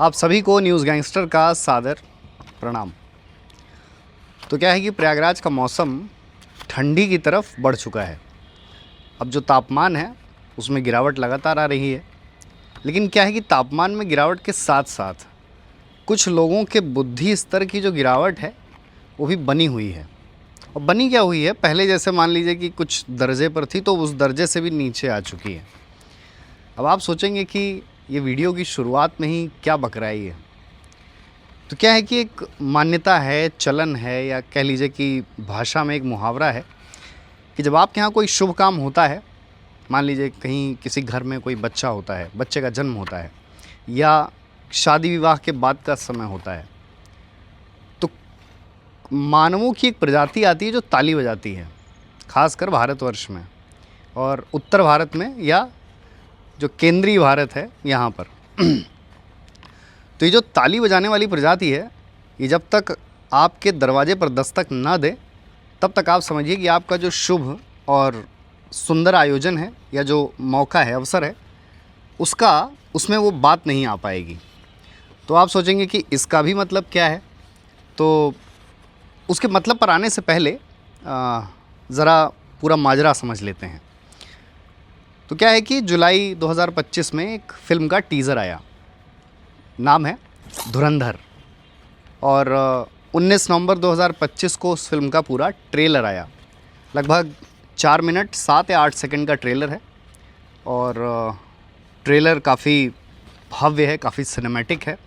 आप सभी को न्यूज़ गैंगस्टर का सादर प्रणाम। तो क्या है कि प्रयागराज का मौसम ठंडी की तरफ बढ़ चुका है। अब जो तापमान है उसमें गिरावट लगातार आ रही है, लेकिन क्या है कि तापमान में गिरावट के साथ साथ कुछ लोगों के बुद्धि स्तर की जो गिरावट है वो भी बनी हुई है। और बनी क्या हुई है, पहले जैसे मान लीजिए कि कुछ दर्जे पर थी तो उस दर्जे से भी नीचे आ चुकी है। अब आप सोचेंगे कि ये वीडियो की शुरुआत में ही क्या बक रहा है ये। तो क्या है कि एक मान्यता है, चलन है, या कह लीजिए कि भाषा में एक मुहावरा है कि जब आपके यहाँ कोई शुभ काम होता है, मान लीजिए कहीं किसी घर में कोई बच्चा होता है, बच्चे का जन्म होता है, या शादी विवाह के बाद का समय होता है, तो मानवों की एक प्रजाति आती है जो ताली बजाती है, खासकर भारतवर्ष में और उत्तर भारत में, या जो केंद्रीय भारत है यहाँ पर। तो ये जो ताली बजाने वाली प्रजाति है, ये जब तक आपके दरवाजे पर दस्तक ना दे तब तक आप समझिए कि आपका जो शुभ और सुंदर आयोजन है या जो मौका है, अवसर है, उसमें वो बात नहीं आ पाएगी। तो आप सोचेंगे कि इसका भी मतलब क्या है। तो उसके मतलब पर आने से पहले ज़रा पूरा माजरा समझ लेते हैं। तो क्या है कि जुलाई 2025 में एक फ़िल्म का टीज़र आया, नाम है धुरंधर, और 19 नवंबर 2025 को उस फिल्म का पूरा ट्रेलर आया। लगभग 4 मिनट 7 या 8 सेकंड का ट्रेलर है, और ट्रेलर काफ़ी भव्य है, काफ़ी सिनेमैटिक है।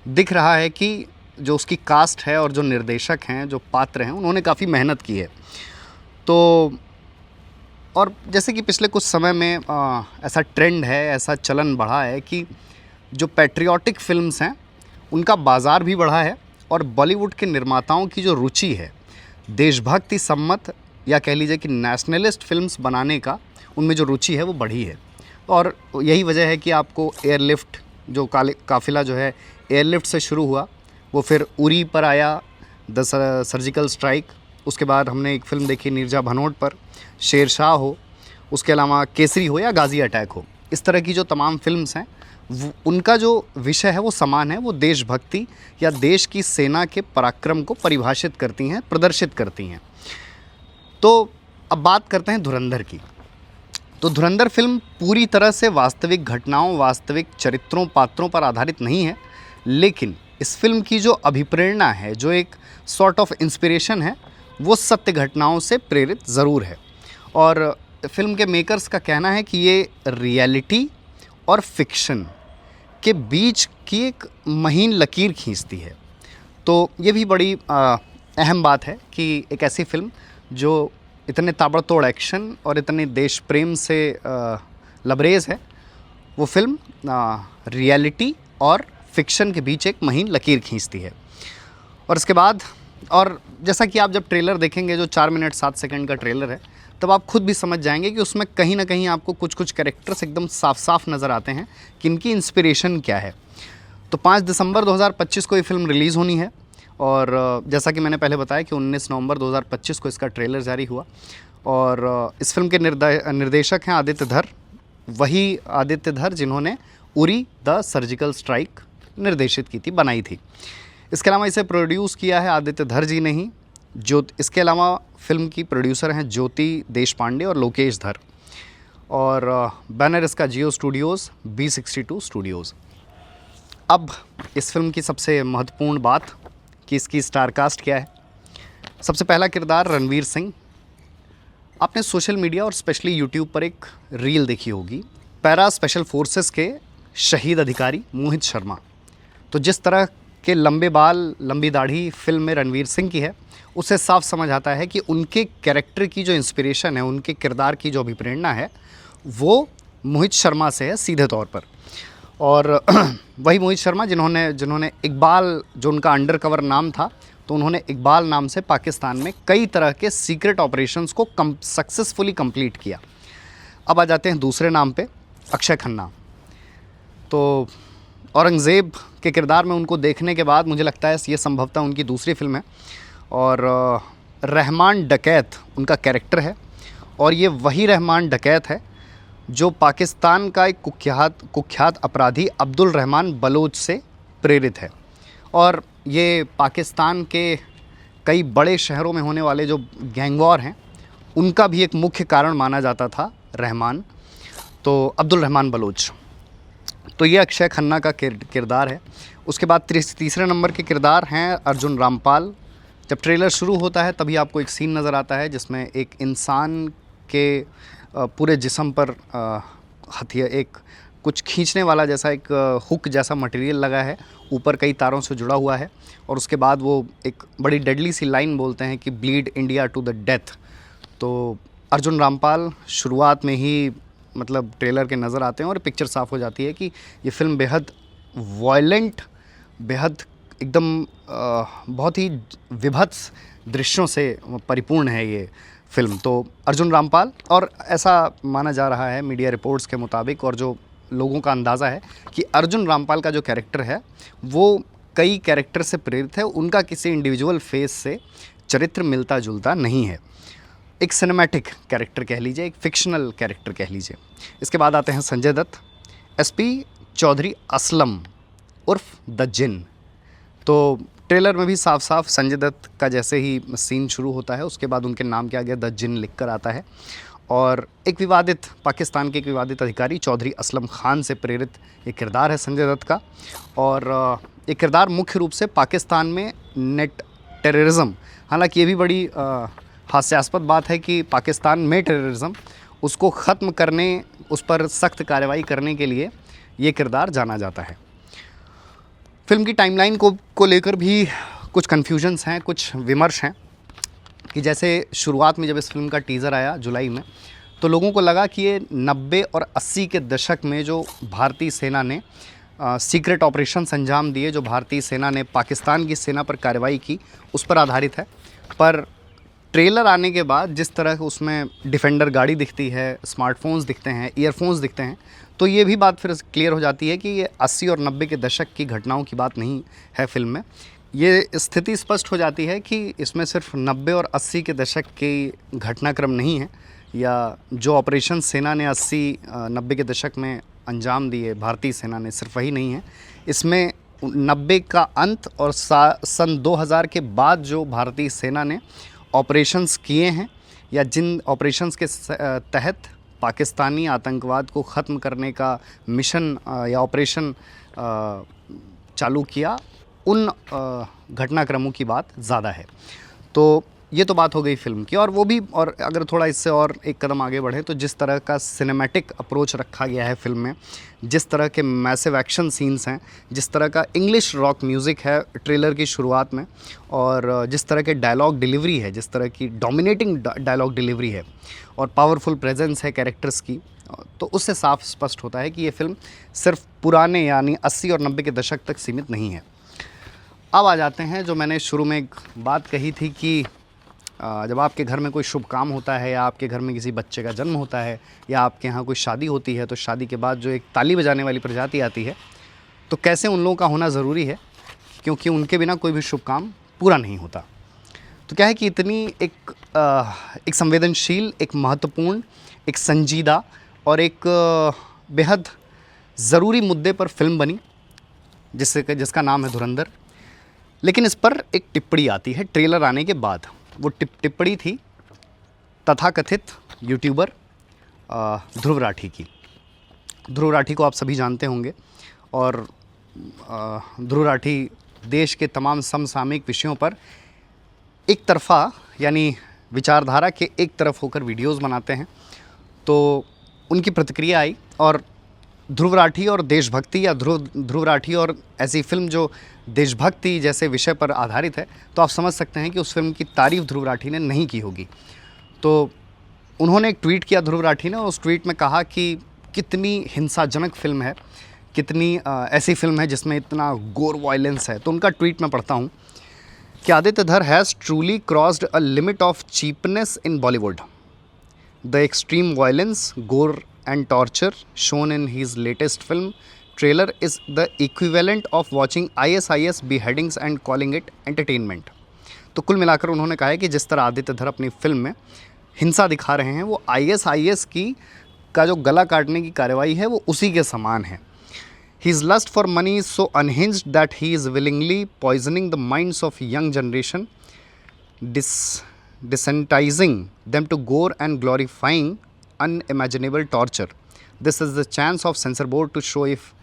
दिख रहा है कि जो उसकी कास्ट है और जो निर्देशक हैं, जो पात्र हैं, उन्होंने काफ़ी मेहनत की है। तो और जैसे कि पिछले कुछ समय में ऐसा ट्रेंड है, ऐसा चलन बढ़ा है कि जो पैट्रियोटिक फिल्म्स हैं उनका बाज़ार भी बढ़ा है, और बॉलीवुड के निर्माताओं की जो रुचि है देशभक्ति सम्मत या कह लीजिए कि नेशनलिस्ट फिल्म्स बनाने का, उनमें जो रुचि है वो बढ़ी है। और यही वजह है कि आपको एयरलिफ्ट, जो काफ़िला जो है एयरलिफ्ट से शुरू हुआ, वो फिर उरी पर आया, द सर्जिकल स्ट्राइक, उसके बाद हमने एक फ़िल्म देखी नीरजा भनोट पर, शेरशाह हो, उसके अलावा केसरी हो या गाज़ी अटैक हो। इस तरह की जो तमाम फिल्म्स हैं उनका जो विषय है वो समान है, वो देशभक्ति या देश की सेना के पराक्रम को परिभाषित करती हैं, प्रदर्शित करती हैं। तो अब बात करते हैं धुरंधर की। तो धुरंधर फिल्म पूरी तरह से वास्तविक घटनाओं, वास्तविक चरित्रों, पात्रों पर आधारित नहीं है, लेकिन इस फिल्म की जो अभिप्रेरणा है, जो एक सॉर्ट ऑफ इंस्पिरेशन है, वो सत्य घटनाओं से प्रेरित ज़रूर है। और फिल्म के मेकर्स का कहना है कि ये रियलिटी और फिक्शन के बीच की एक महीन लकीर खींचती है। तो ये भी बड़ी अहम बात है कि एक ऐसी फिल्म जो इतने ताबड़तोड़ एक्शन और इतने देश प्रेम से लबरेज है, वो फिल्म रियलिटी और फिक्शन के बीच एक महीन लकीर खींचती है। और इसके बाद, और जैसा कि आप जब ट्रेलर देखेंगे, जो 4 मिनट 7 सेकंड का ट्रेलर है, तब आप खुद भी समझ जाएंगे कि उसमें कहीं ना कहीं आपको कुछ कुछ कैरेक्टर्स एकदम साफ साफ नज़र आते हैं कि इनकी इंस्पिरेशन क्या है। तो 5 दिसंबर 2025 को ये फिल्म रिलीज़ होनी है, और जैसा कि मैंने पहले बताया कि 19 नवंबर 2025 को इसका ट्रेलर जारी हुआ। और इस फिल्म के निर्देशक हैं आदित्य धर, वही आदित्य धर जिन्होंने उरी द सर्जिकल स्ट्राइक निर्देशित की थी, बनाई थी। इसके अलावा इसे प्रोड्यूस किया है आदित्य धर जी ने ही। इसके अलावा फिल्म की प्रोड्यूसर हैं ज्योति देशपांडे और लोकेश धर, और बैनर इसका जियो स्टूडियोज़, B62 स्टूडियोज़। अब इस फिल्म की सबसे महत्वपूर्ण बात कि इसकी स्टार कास्ट क्या है। सबसे पहला किरदार रणवीर सिंह। आपने सोशल मीडिया और स्पेशली यूट्यूब पर एक रील देखी होगी, पैरा स्पेशल फोर्सेस के शहीद अधिकारी मोहित शर्मा। तो जिस तरह के लंबे बाल, लंबी दाढ़ी फिल्म में रणवीर सिंह की है, उससे साफ समझ आता है कि उनके कैरेक्टर की जो इंस्पिरेशन है, उनके किरदार की जो अभिप्रेरणा है, वो मोहित शर्मा से है सीधे तौर पर। और वही मोहित शर्मा जिन्होंने इकबाल, जो उनका अंडर कवर नाम था, तो उन्होंने इकबाल नाम से पाकिस्तान में कई तरह के सीक्रेट ऑपरेशंस को सक्सेसफुली कंप्लीट किया। अब आ जाते हैं दूसरे नाम पे, अक्षय खन्ना। तो औरंगज़ेब के किरदार में उनको देखने के बाद मुझे लगता है ये संभवतः उनकी दूसरी फिल्म है। और रहमान डकैत उनका कैरेक्टर है, और ये वही रहमान डकैत है जो पाकिस्तान का एक कुख्यात अपराधी अब्दुल रहमान बलोच से प्रेरित है। और ये पाकिस्तान के कई बड़े शहरों में होने वाले जो गैंग वॉर हैं उनका भी एक मुख्य कारण माना जाता था रहमान, तो अब्दुल रहमान बलोच। तो ये अक्षय खन्ना का किरदार है। उसके बाद तीसरे नंबर के किरदार हैं अर्जुन रामपाल। जब ट्रेलर शुरू होता है तभी आपको एक सीन नज़र आता है जिसमें एक इंसान के पूरे जिस्म पर हथियार, एक कुछ खींचने वाला जैसा एक हुक जैसा मटेरियल लगा है, ऊपर कई तारों से जुड़ा हुआ है, और उसके बाद वो एक बड़ी डेडली सी लाइन बोलते हैं कि bleed India to the death. तो अर्जुन रामपाल शुरुआत में ही मतलब ट्रेलर के नज़र आते हैं और पिक्चर साफ़ हो जाती है कि ये फ़िल्म बेहद वॉयलेंट, बेहद एकदम बहुत ही विभत्स दृश्यों से परिपूर्ण है ये फ़िल्म। तो अर्जुन रामपाल, और ऐसा माना जा रहा है मीडिया रिपोर्ट्स के मुताबिक और जो लोगों का अंदाज़ा है कि अर्जुन रामपाल का जो कैरेक्टर है वो कई कैरेक्टर से प्रेरित है, उनका किसी इंडिविजुअल फेस से चरित्र मिलता जुलता नहीं है। एक सिनेमैटिक कैरेक्टर कह लीजिए, एक फिक्शनल कैरेक्टर कह लीजिए। इसके बाद आते हैं संजय दत्त, एसपी चौधरी असलम उर्फ द जिन। तो ट्रेलर में भी साफ साफ संजय दत्त का जैसे ही सीन शुरू होता है उसके बाद उनके नाम के आगे द जिन लिख कर आता है, और एक विवादित पाकिस्तान के एक विवादित अधिकारी चौधरी असलम खान से प्रेरित ये किरदार है संजय दत्त का। और ये किरदार मुख्य रूप से पाकिस्तान में नेट टेररिज्म, हालांकि ये भी बड़ी हास्यास्पद बात है कि पाकिस्तान में टेररिज्म, उसको ख़त्म करने, उस पर सख्त कार्रवाई करने के लिए ये किरदार जाना जाता है। फिल्म की टाइमलाइन को लेकर भी कुछ कन्फ्यूजन्स हैं, कुछ विमर्श हैं कि जैसे शुरुआत में जब इस फिल्म का टीज़र आया जुलाई में तो लोगों को लगा कि ये 90 और 80 के दशक में जो भारतीय सेना ने सीक्रेट ऑपरेशंस अंजाम दिए, जो भारतीय सेना ने पाकिस्तान की सेना पर कार्रवाई की, उस पर आधारित है। पर ट्रेलर आने के बाद जिस तरह उसमें डिफेंडर गाड़ी दिखती है, स्मार्टफोन्स दिखते हैं, ईयरफोन्स दिखते हैं, तो ये भी बात फिर क्लियर हो जाती है कि ये 80 और 90 के दशक की घटनाओं की बात नहीं है फिल्म में। ये स्थिति स्पष्ट हो जाती है कि इसमें सिर्फ 90 और 80 के दशक की घटनाक्रम नहीं है, या जो ऑपरेशन सेना ने 80-90 के दशक में अंजाम दिए भारतीय सेना ने, सिर्फ वही नहीं है। इसमें 90 का अंत और सन 2000 के बाद जो भारतीय सेना ने ऑपरेशंस किए हैं, या जिन ऑपरेशंस के तहत पाकिस्तानी आतंकवाद को ख़त्म करने का मिशन या ऑपरेशन चालू किया, उन घटनाक्रमों की बात ज़्यादा है। तो ये तो बात हो गई फ़िल्म की, और वो भी, और अगर थोड़ा इससे और एक कदम आगे बढ़े तो जिस तरह का सिनेमैटिक अप्रोच रखा गया है फ़िल्म में, जिस तरह के मैसिव एक्शन सीन्स हैं, जिस तरह का इंग्लिश रॉक म्यूज़िक है ट्रेलर की शुरुआत में, और जिस तरह के डायलॉग डिलीवरी है, जिस तरह की डोमिनेटिंग डायलॉग डिलीवरी है और पावरफुल प्रेजेंस है कैरेक्टर्स की, तो उससे साफ स्पष्ट होता है कि ये फ़िल्म सिर्फ पुराने यानी 80 और 90 के दशक तक सीमित नहीं है। अब आ जाते हैं जो मैंने शुरू में एक बात कही थी कि जब आपके घर में कोई शुभ काम होता है, या आपके घर में किसी बच्चे का जन्म होता है, या आपके यहाँ कोई शादी होती है, तो शादी के बाद जो एक ताली बजाने वाली प्रजाति आती है, तो कैसे उन लोगों का होना ज़रूरी है, क्योंकि उनके बिना कोई भी शुभ काम पूरा नहीं होता। तो क्या है कि इतनी एक संवेदनशील, एक महत्वपूर्ण, एक संजीदा और एक बेहद ज़रूरी मुद्दे पर फिल्म बनी जिसका नाम है धुरंधर। लेकिन इस पर एक टिप्पणी आती है ट्रेलर आने के बाद। वो टिप्पणी थी तथाकथित यूट्यूबर ध्रुव राठी की। ध्रुव राठी को आप सभी जानते होंगे, और ध्रुव राठी देश के तमाम समसामयिक विषयों पर एक तरफा यानी विचारधारा के एक तरफ होकर वीडियोस बनाते हैं। तो उनकी प्रतिक्रिया आई, और ध्रुव राठी और देशभक्ति, या ध्रुव राठी और ऐसी फिल्म जो देशभक्ति जैसे विषय पर आधारित है, तो आप समझ सकते हैं कि उस फिल्म की तारीफ़ ध्रुव राठी ने नहीं की होगी। तो उन्होंने एक ट्वीट किया ध्रुव राठी ने, और उस ट्वीट में कहा कि कितनी हिंसाजनक फिल्म है, कितनी ऐसी फिल्म है जिसमें इतना गोर वायलेंस है। तो उनका ट्वीट मैं पढ़ता हूँ कि आदित्य धर has truly crossed a limit of cheapness in Bollywood. The extreme violence, गोर and torture shown in his latest film trailer is the equivalent of watching ISIS beheadings and calling it entertainment। तो कुल मिलाकर उन्होंने कहा है कि जिस तरह आदित्य धर अपनी फिल्म में हिंसा दिखा रहे हैं, वो ISIS का जो गला काटने की कार्रवाई है वो उसी के समान है। His lust for money is so unhinged that he is willingly poisoning the minds of young generation, desensitizing them to gore and glorifying unimaginable torture. This is the chance of censor board to show if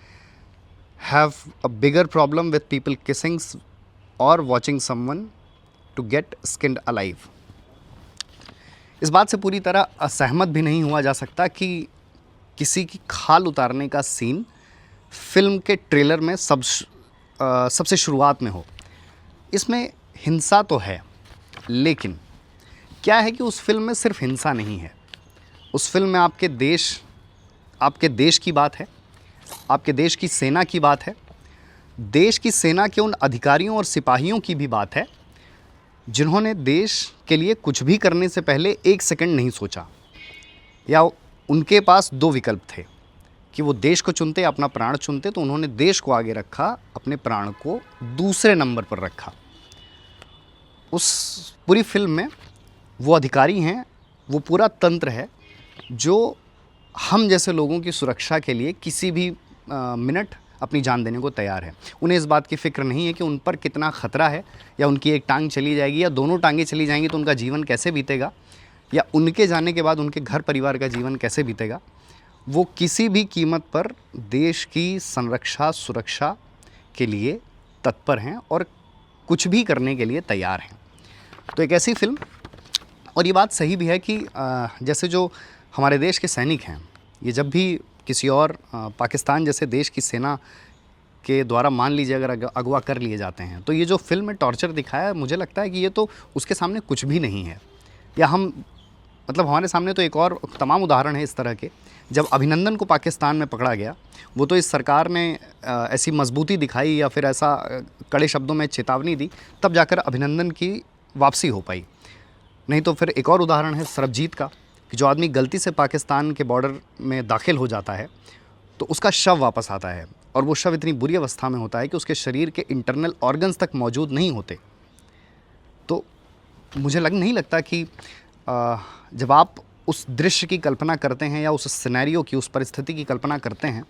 have a bigger problem with people kissing or watching someone to get skinned alive. इस बात से पूरी तरह असहमत भी नहीं हुआ जा सकता कि किसी की खाल उतारने का सीन फिल्म के ट्रेलर में सबसे शुरुआत में हो। इसमें हिंसा तो है, लेकिन क्या है कि उस फिल्म में सिर्फ हिंसा नहीं है। उस फिल्म में आपके देश की बात है, आपके देश की सेना की बात है, देश की सेना के उन अधिकारियों और सिपाहियों की भी बात है जिन्होंने देश के लिए कुछ भी करने से पहले एक सेकंड नहीं सोचा, या उनके पास दो विकल्प थे कि वो देश को चुनते या अपना प्राण चुनते, तो उन्होंने देश को आगे रखा, अपने प्राण को दूसरे नंबर पर रखा। उस पूरी फिल्म में वो अधिकारी हैं, वो पूरा तंत्र है जो हम जैसे लोगों की सुरक्षा के लिए किसी भी मिनट अपनी जान देने को तैयार है। उन्हें इस बात की फ़िक्र नहीं है कि उन पर कितना ख़तरा है, या उनकी एक टांग चली जाएगी या दोनों टांगें चली जाएंगी तो उनका जीवन कैसे बीतेगा, या उनके जाने के बाद उनके घर परिवार का जीवन कैसे बीतेगा। वो किसी भी कीमत पर देश की संरक्षा सुरक्षा के लिए तत्पर हैं और कुछ भी करने के लिए तैयार हैं। तो एक ऐसी फिल्म, और ये बात सही भी है कि जैसे जो हमारे देश के सैनिक हैं, ये जब भी किसी और पाकिस्तान जैसे देश की सेना के द्वारा मान लीजिए अगर अगवा कर लिए जाते हैं, तो ये जो फिल्म में टॉर्चर दिखाया है, मुझे लगता है कि ये तो उसके सामने कुछ भी नहीं है। या हमारे सामने तो एक और तमाम उदाहरण है इस तरह के। जब अभिनंदन को पाकिस्तान में पकड़ा गया, वो तो इस सरकार ने ऐसी मजबूती दिखाई या फिर ऐसा कड़े शब्दों में चेतावनी दी, तब जाकर अभिनंदन की वापसी हो पाई। नहीं तो फिर एक और उदाहरण है सरबजीत का, कि जो आदमी गलती से पाकिस्तान के बॉर्डर में दाखिल हो जाता है तो उसका शव वापस आता है, और वो शव इतनी बुरी अवस्था में होता है कि उसके शरीर के इंटरनल ऑर्गन्स तक मौजूद नहीं होते। तो मुझे नहीं लगता कि जब आप उस दृश्य की कल्पना करते हैं या उस सिनेरियो की, उस परिस्थिति की कल्पना करते हैं,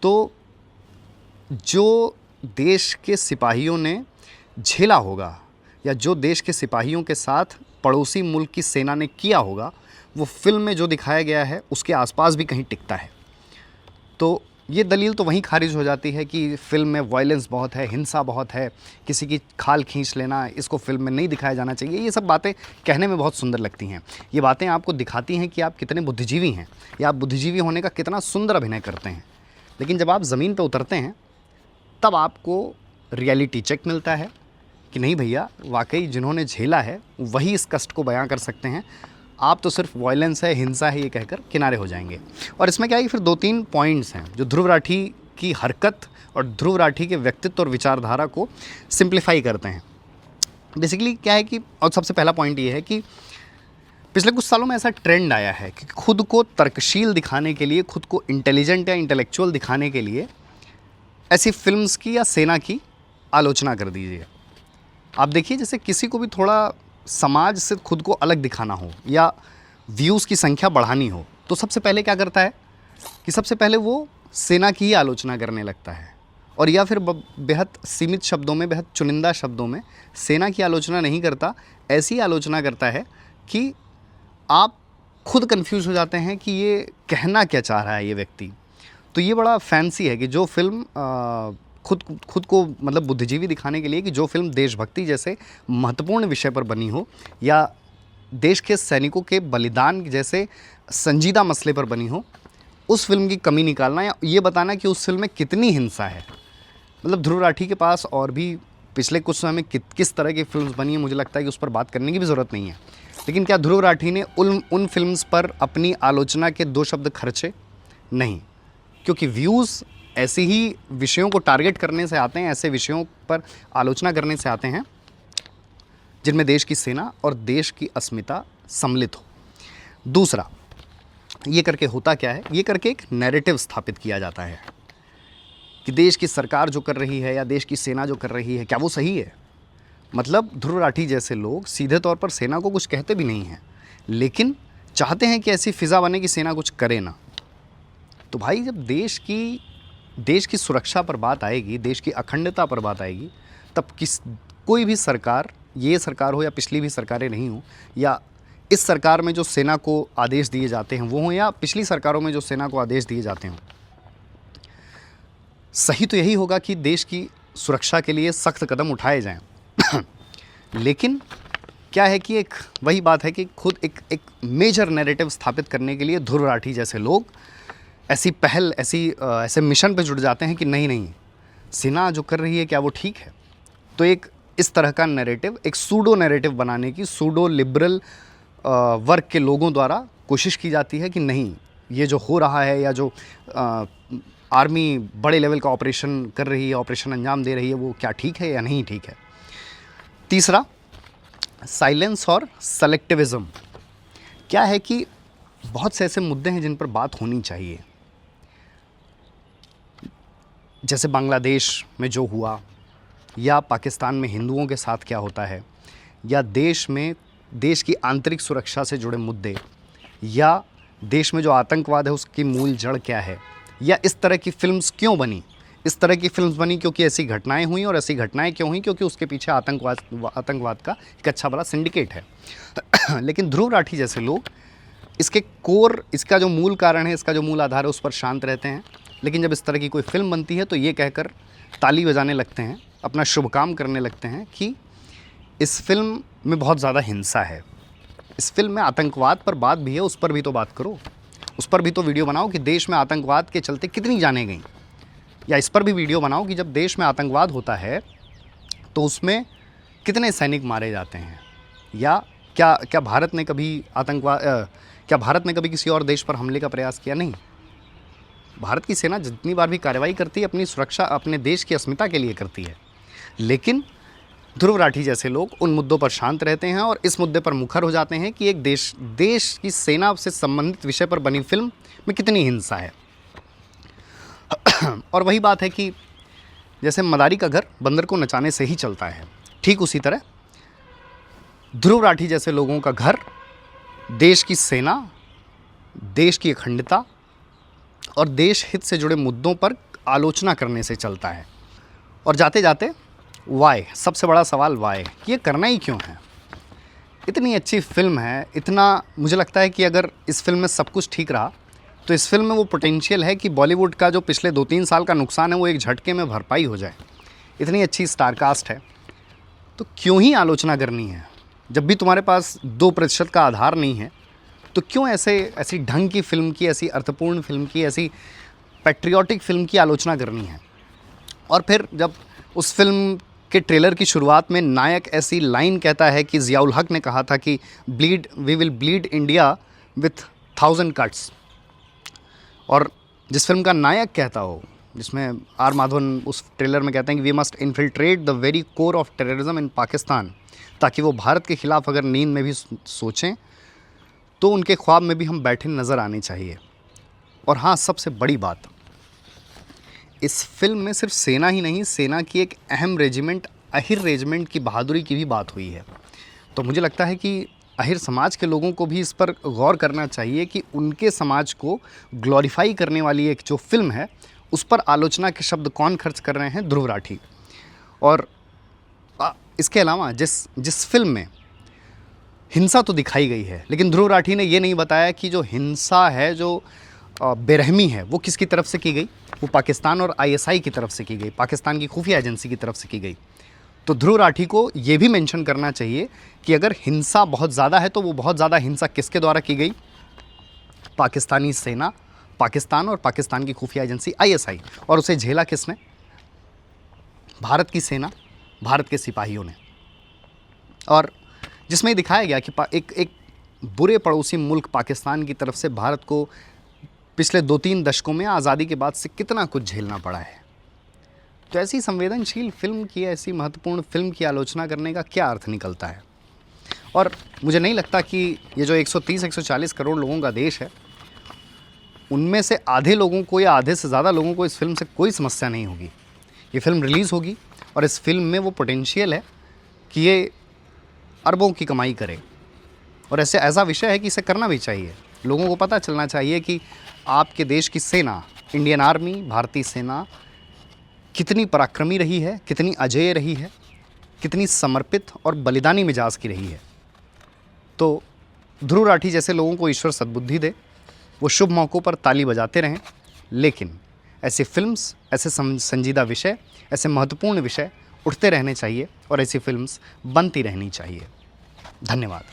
तो जो देश के सिपाहियों ने झेला होगा या जो देश के सिपाहियों के साथ पड़ोसी मुल्क की सेना ने किया होगा, वो फिल्म में जो दिखाया गया है उसके आसपास भी कहीं टिकता है। तो ये दलील तो वहीं खारिज हो जाती है कि फ़िल्म में वायलेंस बहुत है, हिंसा बहुत है, किसी की खाल खींच लेना, इसको फिल्म में नहीं दिखाया जाना चाहिए। ये सब बातें कहने में बहुत सुंदर लगती हैं। ये बातें आपको दिखाती हैं कि आप कितने बुद्धिजीवी हैं, या आप बुद्धिजीवी होने का कितना सुंदर अभिनय करते हैं। लेकिन जब आप ज़मीन पर उतरते हैं, तब आपको रियलिटी चेक मिलता है कि नहीं भैया, वाकई जिन्होंने झेला है वही इस कष्ट को बयां कर सकते हैं। आप तो सिर्फ वायलेंस है, हिंसा है, ये कहकर किनारे हो जाएंगे। और इसमें क्या है कि फिर 2-3 पॉइंट्स हैं जो ध्रुव राठी की हरकत और ध्रुव राठी के व्यक्तित्व और विचारधारा को सिंप्लीफाई करते हैं। बेसिकली क्या है कि, और सबसे पहला पॉइंट ये है कि पिछले कुछ सालों में ऐसा ट्रेंड आया है कि खुद को तर्कशील दिखाने के लिए, खुद को इंटेलिजेंट या इंटेलेक्चुअल दिखाने के लिए ऐसी फिल्म्स की या सेना की आलोचना कर दीजिए। आप देखिए, जैसे किसी को भी थोड़ा समाज से खुद को अलग दिखाना हो या व्यूज़ की संख्या बढ़ानी हो, तो सबसे पहले क्या करता है कि सबसे पहले वो सेना की ही आलोचना करने लगता है, और या फिर बेहद सीमित शब्दों में, बेहद चुनिंदा शब्दों में सेना की आलोचना नहीं करता, ऐसी आलोचना करता है कि आप खुद कंफ्यूज हो जाते हैं कि ये कहना क्या चाह रहा है ये व्यक्ति। तो ये बड़ा फैंसी है कि जो फिल्म खुद को बुद्धिजीवी दिखाने के लिए, कि जो फिल्म देशभक्ति जैसे महत्वपूर्ण विषय पर बनी हो या देश के सैनिकों के बलिदान जैसे संजीदा मसले पर बनी हो, उस फिल्म की कमी निकालना या ये बताना कि उस फिल्म में कितनी हिंसा है। ध्रुव राठी के पास और भी पिछले कुछ समय में किस तरह की फिल्म्स बनी है, मुझे लगता है कि उस पर बात करने की भी ज़रूरत नहीं है। लेकिन क्या ध्रुव राठी ने उन फिल्म्स पर अपनी आलोचना के 2 शब्द खर्चे? नहीं, क्योंकि व्यूज़ ऐसे ही विषयों को टारगेट करने से आते हैं, ऐसे विषयों पर आलोचना करने से आते हैं जिनमें देश की सेना और देश की अस्मिता सम्मिलित हो। दूसरा, ये करके होता क्या है, ये करके एक नैरेटिव स्थापित किया जाता है कि देश की सरकार जो कर रही है या देश की सेना जो कर रही है, क्या वो सही है? ध्रुव राठी जैसे लोग सीधे तौर पर सेना को कुछ कहते भी नहीं हैं, लेकिन चाहते हैं कि ऐसी फिज़ा बने कि सेना कुछ करे ना। तो भाई, जब देश की देश की सुरक्षा पर बात आएगी, देश की अखंडता पर बात आएगी, तब कोई भी सरकार, ये सरकार हो या पिछली भी सरकारें नहीं हो, या इस सरकार में जो सेना को आदेश दिए जाते हैं वो हों, या पिछली सरकारों में जो सेना को आदेश दिए जाते हों, सही तो यही होगा कि देश की सुरक्षा के लिए सख्त कदम उठाए जाएं। लेकिन क्या है कि एक वही बात है कि खुद एक मेजर नैरेटिव स्थापित करने के लिए ध्रुव राठी जैसे लोग ऐसी पहल, ऐसे मिशन पे जुड़ जाते हैं कि नहीं, सेना जो कर रही है क्या वो ठीक है। तो एक इस तरह का नैरेटिव, एक सूडो नैरेटिव बनाने की सूडो लिबरल वर्ग के लोगों द्वारा कोशिश की जाती है कि नहीं, ये जो हो रहा है, या जो आर्मी बड़े लेवल का ऑपरेशन कर रही है, ऑपरेशन अंजाम दे रही है, वो क्या ठीक है या नहीं ठीक है। तीसरा, साइलेंस और सेलेक्टिविज़म। क्या है कि बहुत से ऐसे मुद्दे हैं जिन पर बात होनी चाहिए, जैसे बांग्लादेश में जो हुआ, या पाकिस्तान में हिंदुओं के साथ क्या होता है, या देश की आंतरिक सुरक्षा से जुड़े मुद्दे, या देश में जो आतंकवाद है उसकी मूल जड़ क्या है, या इस तरह की फिल्म्स क्यों बनी। इस तरह की फिल्म्स बनी क्योंकि ऐसी घटनाएं हुई, और ऐसी घटनाएं क्यों हुई, क्योंकि उसके पीछे आतंकवाद का एक अच्छा बड़ा सिंडिकेट है। लेकिन ध्रुव राठी जैसे लोग इसके कोर, इसका जो मूल कारण है, इसका जो मूल आधार है, उस पर शांत रहते हैं। लेकिन जब इस तरह की कोई फिल्म बनती है तो ये कहकर ताली बजाने लगते हैं, अपना शुभ काम करने लगते हैं कि इस फिल्म में बहुत ज़्यादा हिंसा है, इस फिल्म में आतंकवाद पर बात भी है, उस पर भी तो बात करो, उस पर भी तो वीडियो बनाओ कि देश में आतंकवाद के चलते कितनी जानें गईं, या इस पर भी वीडियो बनाओ कि जब देश में आतंकवाद होता है तो उसमें कितने सैनिक मारे जाते हैं, या क्या भारत ने कभी किसी और देश पर हमले का प्रयास किया? नहीं। भारत की सेना जितनी बार भी कार्रवाई करती है अपनी सुरक्षा, अपने देश की अस्मिता के लिए करती है। लेकिन ध्रुव राठी जैसे लोग उन मुद्दों पर शांत रहते हैं और इस मुद्दे पर मुखर हो जाते हैं कि एक देश की सेना से संबंधित विषय पर बनी फिल्म में कितनी हिंसा है। और वही बात है कि जैसे मदारी का घर बंदर को नचाने से ही चलता है, ठीक उसी तरह ध्रुव राठी जैसे लोगों का घर देश की सेना, देश की अखंडता और देश हित से जुड़े मुद्दों पर आलोचना करने से चलता है। और जाते जाते वाई, सबसे बड़ा सवाल वाई, ये करना ही क्यों है। इतनी अच्छी फिल्म है, इतना मुझे लगता है कि अगर इस फिल्म में सब कुछ ठीक रहा तो इस फिल्म में वो पोटेंशियल है कि बॉलीवुड का जो पिछले 2-3 साल का नुकसान है वो एक झटके में भरपाई हो जाए। इतनी अच्छी स्टारकास्ट है, तो क्यों ही आलोचना करनी है। जब भी तुम्हारे पास 2% का आधार नहीं है तो क्यों ऐसी ढंग की फिल्म की, ऐसी अर्थपूर्ण फिल्म की, ऐसी पैट्रियोटिक फिल्म की आलोचना करनी है। और फिर जब उस फिल्म के ट्रेलर की शुरुआत में नायक ऐसी लाइन कहता है कि ज़ियाउल हक ने कहा था कि we will bleed India with 1000 cuts, और जिस फिल्म का नायक कहता हो, जिसमें आर माधवन उस ट्रेलर में कहते हैं कि we must infiltrate the very core of terrorism in Pakistan, ताकि वो भारत के ख़िलाफ़ अगर नींद में भी सोचें तो उनके ख्वाब में भी हम बैठे नज़र आने चाहिए। और हाँ, सबसे बड़ी बात, इस फिल्म में सिर्फ सेना ही नहीं, सेना की एक अहम रेजिमेंट, अहिर रेजिमेंट की बहादुरी की भी बात हुई है। तो मुझे लगता है कि अहिर समाज के लोगों को भी इस पर गौर करना चाहिए कि उनके समाज को ग्लोरीफाई करने वाली एक जो फिल्म है उस पर आलोचना के शब्द कौन खर्च कर रहे हैं? ध्रुव राठी। और इसके अलावा जिस फिल्म में हिंसा तो दिखाई गई है, लेकिन ध्रुव राठी ने ये नहीं बताया कि जो हिंसा है, जो बेरहमी है, वो किसकी तरफ से की गई। वो पाकिस्तान और आईएसआई की तरफ से की गई, पाकिस्तान की खुफिया एजेंसी की तरफ से की गई। तो ध्रुव राठी को ये भी मेंशन करना चाहिए कि अगर हिंसा बहुत ज़्यादा है तो वो बहुत ज़्यादा हिंसा किसके द्वारा की गई? पाकिस्तानी सेना, पाकिस्तान और पाकिस्तान की खुफिया एजेंसी आईएसआई। और उसे झेला किसने? भारत की सेना, भारत के सिपाहियों ने। और जिसमें दिखाया गया कि एक बुरे पड़ोसी मुल्क पाकिस्तान की तरफ से भारत को पिछले 2-3 दशकों में आज़ादी के बाद से कितना कुछ झेलना पड़ा है। तो ऐसी संवेदनशील फिल्म की, ऐसी महत्वपूर्ण फिल्म की आलोचना करने का क्या अर्थ निकलता है? और मुझे नहीं लगता कि ये जो 130-140 करोड़ लोगों का देश है, उनमें से आधे लोगों को या आधे से ज़्यादा लोगों को इस फिल्म से कोई समस्या नहीं होगी। ये फिल्म रिलीज़ होगी और इस फिल्म में वो पोटेंशियल है कि ये अरबों की कमाई करे। और ऐसा विषय है कि इसे करना भी चाहिए। लोगों को पता चलना चाहिए कि आपके देश की सेना इंडियन आर्मी, भारतीय सेना कितनी पराक्रमी रही है, कितनी अजेय रही है, कितनी समर्पित और बलिदानी मिजाज की रही है। तो ध्रुव राठी जैसे लोगों को ईश्वर सद्बुद्धि दे, वो शुभ मौक़ों पर ताली बजाते रहें, लेकिन ऐसी फिल्म्स, ऐसे संजीदा विषय, ऐसे महत्वपूर्ण विषय उठते रहने चाहिए और ऐसी फिल्म्स बनती रहनी चाहिए। धन्यवाद।